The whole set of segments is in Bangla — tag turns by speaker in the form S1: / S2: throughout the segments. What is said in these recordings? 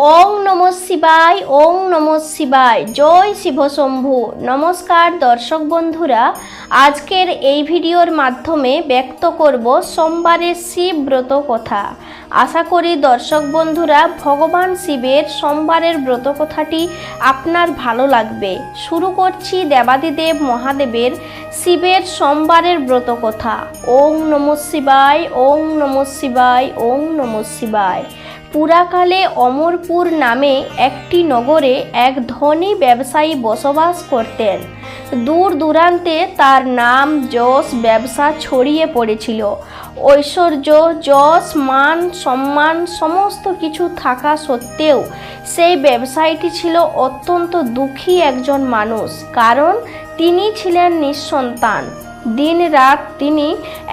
S1: ওং নমঃ শিবায়, ওং নমঃ শিবায়। জয় শিবশম্ভু। নমস্কার দর্শক বন্ধুরা, আজকের এই ভিডিওর মাধ্যমে ব্যক্ত করব সোমবারের শিব ব্রত কথা। আশা করি দর্শক বন্ধুরা ভগবান শিবের সোমবারের ব্রত কথাটি আপনার ভালো লাগবে। শুরু করছি দেবাদিদেব মহাদেবের শিবের সোমবারের ব্রত কথা। ওং নমঃ শিবায়, ওং নমঃ শিবায়, ওং নমঃ শিবায়। পুরাকালে অমরপুর নামে একটি নগরে এক ধনী ব্যবসায়ী বসবাস করতেন। দূর দূরান্তে তার নাম, যশ, ব্যবসা ছড়িয়ে পড়েছিল। ঐশ্বর্য, যশ, মান, সম্মান সমস্ত কিছু থাকা সত্ত্বেও সেই ব্যবসায়ীটি ছিল অত্যন্ত দুঃখী একজন মানুষ, কারণ তিনি ছিলেন নিঃসন্তান। দিন রাত তিনি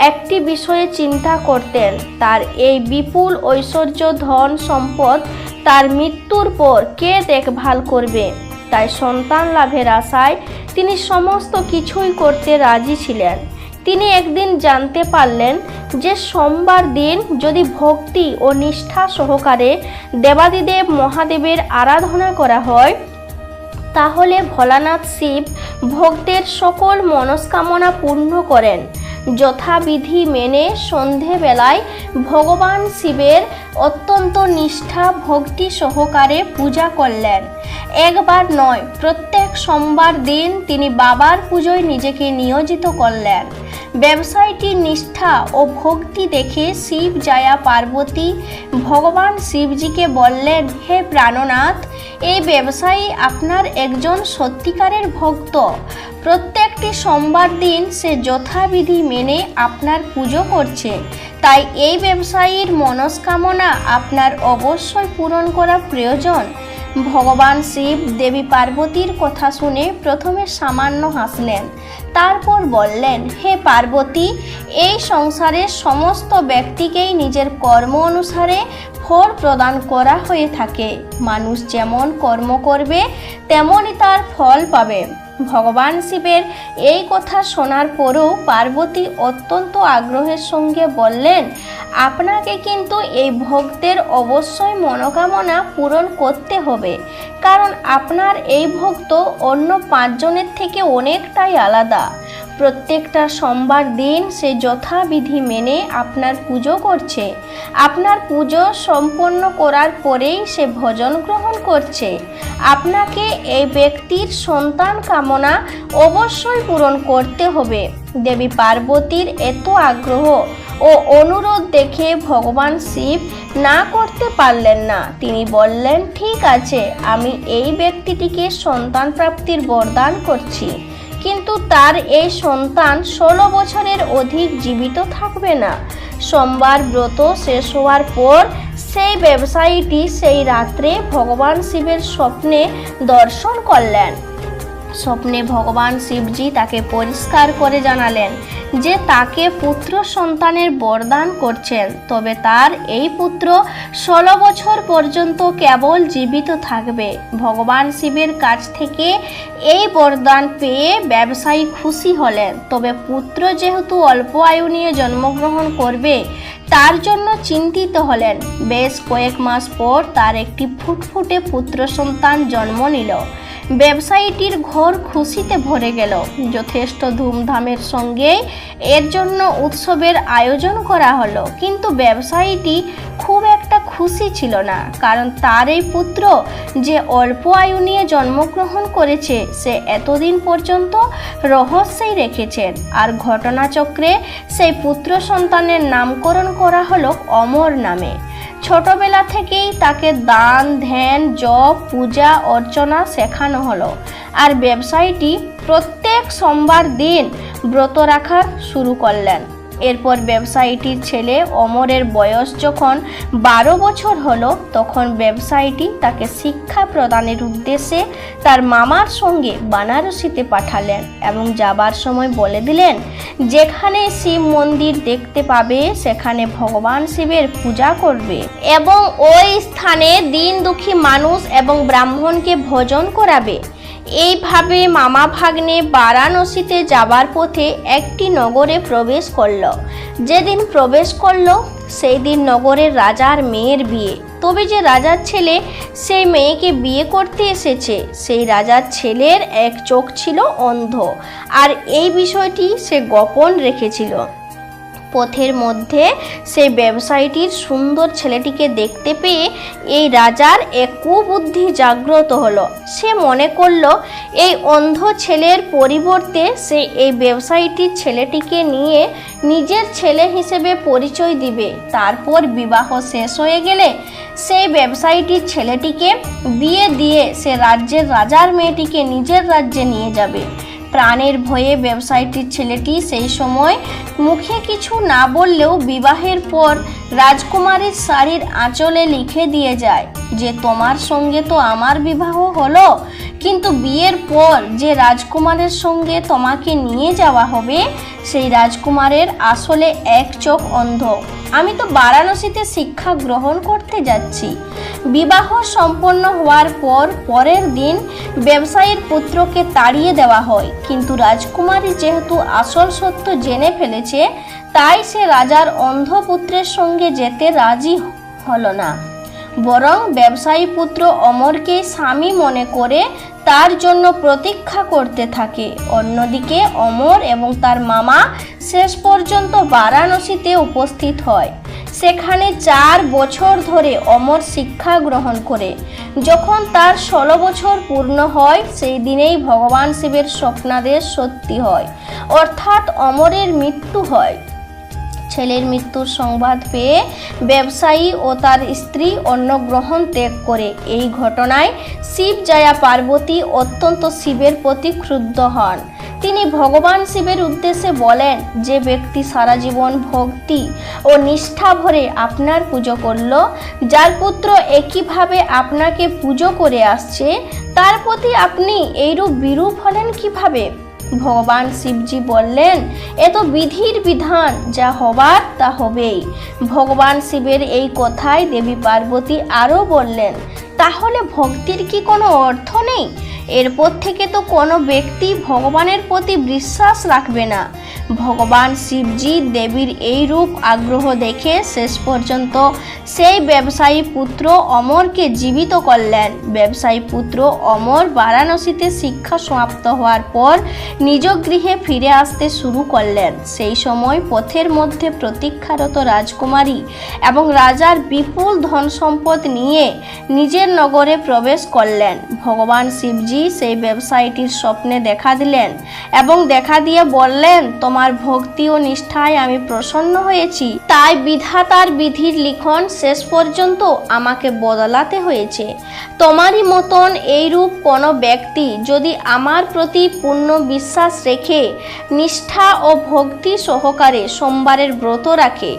S1: একটি বিষয়ে চিন্তা করতেন, তার এই বিপুল ঐশ্বর্য, ধন সম্পদ তার মৃত্যুর পর কে দেখভাল করবে। তাই সন্তান লাভের আশায় তিনি সমস্ত কিছুই করতে রাজি ছিলেন। তিনি একদিন জানতে পারলেন যে সোমবার দিন যদি ভক্তি ও নিষ্ঠা সহকারে দেবাদিদেব মহাদেবের আরাধনা করা হয়, তাহলে ভোলানাথ শিব ভক্তের সকল মনস্কামনা পূর্ণ করেন। যথাবিধি মেনে সন্ধেবেলায় ভগবান শিবের অত্যন্ত নিষ্ঠা ভক্তি সহকারে পূজা করলেন। একবার নয়, প্রত্যেক সোমবার দিন তিনি বাবার পুজোয় নিজেকে নিয়োজিত করলেন। ব্যবসায়ীটির নিষ্ঠা ও ভক্তি দেখে শিব জায়া পার্বতী ভগবান শিবজিকে বললেন, হে প্রাণনাথ, এই ব্যবসায়ী আপনার একজন সত্যিকারের ভক্ত। প্রত্যেকটি সোমবার দিন সে যথাবিধি মেনে আপনার পুজো করছে, তাই এই ব্যবসায়ীর মনস্কামনা আপনার অবশ্যই পূরণ করা প্রয়োজন। ভগবান শিব দেবী পার্বতীর কথা শুনে প্রথমে সামান্য হাসলেন, তারপর বললেন, হে পার্বতী, এই সংসারের সমস্ত ব্যক্তিকেই নিজের কর্ম অনুসারে ফল প্রদান করা হয়ে থাকে। মানুষ যেমন কর্ম করবে তেমনই তার ফল পাবে। ভগবান শিবের এই কথা শোনার পরও পার্বতী অত্যন্ত আগ্রহের সঙ্গে বললেন, আপনাকে কিন্তু এই ভক্তের অবশ্যই মনোকামনা পূরণ করতে হবে, কারণ আপনার এই ভক্ত অন্য 5 জনের থেকে অনেকটাই আলাদা। প্রত্যেকটা সোমবার দিন সে যথাবিধি মেনে আপনার পুজো করছে। আপনার পুজো সম্পন্ন করার পরেই সে ভোজন গ্রহণ করছে। আপনাকে এই ব্যক্তির সন্তান কামনা অবশ্যই পূরণ করতে হবে। দেবী পার্বতীর এত আগ্রহ ও অনুরোধ দেখে ভগবান শিব না করতে পারলেন না। তিনি বললেন, ঠিক আছে, আমি এই ব্যক্তিটিকে সন্তান প্রাপ্তির বরদান করছি, কিন্তু তার এই সন্তান 16 বছরের অধিক জীবিত থাকবে না। সোমবার ব্রত শেষ হওয়ার পর সেই ব্যবসায়ীটি সেই রাত্রে ভগবান শিবের স্বপ্নে দর্শন করলেন। স্বপ্নে ভগবান শিবজি তাকে পরিষ্কার করে জানালেন যে তাকে পুত্র সন্তানের বরদান করছেন, তবে তার এই পুত্র 16 বছর পর্যন্ত কেবল জীবিত থাকবে। ভগবান শিবের কাছ থেকে এই বরদান পেয়ে ব্যবসায়ী খুশি হলেন, তবে পুত্র যেহেতু অল্প আয়ু নিয়ে জন্মগ্রহণ করবে তার জন্য চিন্তিত হলেন। বেশ কয়েক মাস পর তার একটি ফুটফুটে পুত্র সন্তান জন্ম নিল। ব্যবসায়ীটির ঘর খুশিতে ভরে গেল। যথেষ্ট ধুমধামের সঙ্গে এর জন্য উৎসবের আয়োজন করা হলো, কিন্তু ব্যবসায়ীটি খুব একটা খুশি ছিল না, কারণ তার এই পুত্র যে অল্প আয়ু নিয়ে জন্মগ্রহণ করেছে সে এতদিন পর্যন্ত রহস্যেই রেখেছেন। আর ঘটনাচক্রে সেই পুত্র সন্তানের নামকরণ করা হলো অমর নামে। ছোটবেলা থেকেই তাকে দান, ধ্যান, জপ, পূজা অর্চনা শেখানো হলো। আর ব্যবসায়ীটি প্রত্যেক সোমবার দিন ব্রত রাখা শুরু করলেন। এরপর ব্যবসায়ীটির ছেলে অমরের বয়স যখন 12 বছর হলো, তখন ব্যবসায়ীটি তাকে শিক্ষা প্রদানের উদ্দেশ্যে তার মামার সঙ্গে বানারসিতে পাঠালেন এবং যাবার সময় বলে দিলেন, যেখানে শিব মন্দির দেখতে পাবে সেখানে ভগবান শিবের পূজা করবে এবং ওই স্থানে দিন দুঃখী মানুষ এবং ব্রাহ্মণকে ভোজন করাবে। এইভাবে মামা ভাগ্নে বারাণসীতে যাবার পথে একটি নগরে প্রবেশ করল। যেদিন প্রবেশ করল সেই দিন নগরের রাজার মেয়ের বিয়ে। তবে যে রাজার ছেলে সেই মেয়েকে বিয়ে করতে এসেছে সেই রাজার ছেলের এক চোখ ছিল অন্ধ, আর এই বিষয়টি সে গোপন রেখেছিল। পথের মধ্যে সেই ব্যবসায়ীটির সুন্দর ছেলেটিকে দেখতে পেয়ে এই রাজার এক কুবুদ্ধি জাগ্রত হলো। সে মনে করলো এই অন্ধ ছেলের পরিবর্তে সে এই ব্যবসায়ীটির ছেলেটিকে নিয়ে নিজের ছেলে হিসেবে পরিচয় দিবে। তারপর বিবাহ শেষ হয়ে গেলে সেই ব্যবসায়ীটির ছেলেটিকে বিয়ে দিয়ে সে রাজ্যের রাজার মেয়েটিকে নিজের রাজ্যে নিয়ে যাবে। প্রাণের ভয়ে ব্যবসায়ীটির ছেলেটি সেই সময় মুখে কিছু না বললেও বিবাহের পর রাজকুমারীর শাড়ির আঁচলে লিখে দিয়ে যায় যে তোমার সঙ্গে তো আমার বিবাহ হলো, কিন্তু বিয়ের পর যে রাজকুমারের সঙ্গে তোমাকে নিয়ে যাওয়া হবে সেই রাজকুমারের আসলে এক চোখ অন্ধ। আমি তো বারাণসীতে শিক্ষা গ্রহণ করতে যাচ্ছি। বিবাহ সম্পন্ন হওয়ার পর পরের দিন ব্যবসায়ীর পুত্রকে তাড়িয়ে দেওয়া হয়, কিন্তু রাজকুমারী যেহেতু আসল সত্য জেনে ফেলেছে তাই সে রাজার অন্ধ পুত্রের সঙ্গে যেতে রাজি হলো না, বরং ব্যবসায়ী পুত্র অমরকে স্বামী মনে করে তার জন্য প্রতীক্ষা করতে থাকে। অন্যদিকে অমর এবং তার মামা শেষ পর্যন্ত বারাণসীতে উপস্থিত হয়। সেখানে 4 বছর ধরে অমর শিক্ষা গ্রহণ করে। যখন তার 16 বছর পূর্ণ হয় সেই দিনেই ভগবান শিবের স্বপ্নাদেশ সত্যি হয়, অর্থাৎ অমরের মৃত্যু হয়। ছেলের মৃত্যুর সংবাদ পেয়ে ব্যবসায়ী ও তার স্ত্রী অন্নগ্রহণ ত্যাগ করে। এই ঘটনায় শিব জয়া পার্বতী অত্যন্ত শিবের প্রতি ক্রুদ্ধ হন। তিনি ভগবান শিবের উদ্দেশ্যে বলেন, যে ব্যক্তি সারা জীবন ভক্তি ও নিষ্ঠা ভরে আপনার পুজো করল, যার পুত্র একইভাবে আপনাকে পুজো করে আসছে, তার প্রতি আপনি এইরূপ বিরূপ হলেন কিভাবে? ভগবান শিবজি বললেন, এ তো বিধির বিধান, যা হবার তা হবেই। ভগবান শিবের এই কথায় দেবী পার্বতী আরও বললেন, তাহলে ভক্তির কি কোনো অর্থ নেই? এরপর থেকে তো কোনো ব্যক্তি ভগবানের প্রতি বিশ্বাস রাখবে না। ভগবান শিবজি দেবীর এই রূপ আগ্রহ দেখে শেষ পর্যন্ত সেই ব্যবসায়ী পুত্র অমরকে জীবিত করলেন। ব্যবসায়ী পুত্র অমর বারাণসীতে শিক্ষা সমাপ্ত হওয়ার পর নিজ গৃহে ফিরে আসতে শুরু করলেন। সেই সময় পথের মধ্যে প্রতীক্ষারত রাজকুমারী এবং রাজার বিপুল ধন সম্পদ নিয়ে নিজের নগরে প্রবেশ করলেন। ভগবান শিবজি সেই ব্যবসায়ীটির স্বপ্নে দেখা দিলেন এবং দেখা দিয়ে বললেন, তোমার ভক্তি ও নিষ্ঠায় আমি প্রসন্ন হয়েছি, তাই বিধাতার বিধির লিখন শেষ পর্যন্ত আমাকে বদলাতে হয়েছে। তোমারই মতন এইরূপ কোনো ব্যক্তি যদি আমার প্রতি পূর্ণ বিশ্বাস রেখে নিষ্ঠা ও ভক্তি সহকারে সোমবারের ব্রত রাখে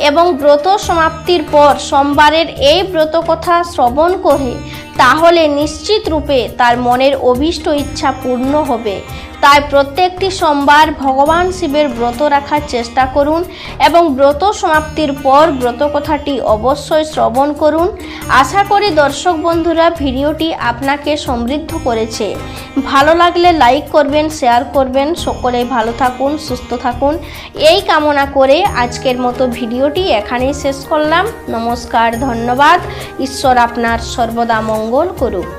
S1: এবং ব্রত সমাপ্তির পর সোমবারের এই ব্রত কথা শ্রবণ করে, তাহলে নিশ্চিত রূপে তার মনের অভীষ্ট ইচ্ছা পূর্ণ হবে। তাই প্রত্যেকটি সোমবার ভগবান শিবের ব্রত রাখার চেষ্টা করুন এবং ব্রত সমাপ্তির পর ব্রত কথাটি অবশ্যই শ্রবণ করুন। আশা করি দর্শক বন্ধুরা ভিডিওটি আপনাকে সমৃদ্ধ করেছে। ভালো লাগলে লাইক করবেন, শেয়ার করবেন। সকলেই ভালো থাকুন, সুস্থ থাকুন এই কামনা করে আজকের মতো ভিডিওটি এখানেই শেষ করলাম। নমস্কার, ধন্যবাদ। ঈশ্বর আপনার সর্বদা মঙ্গল করুক।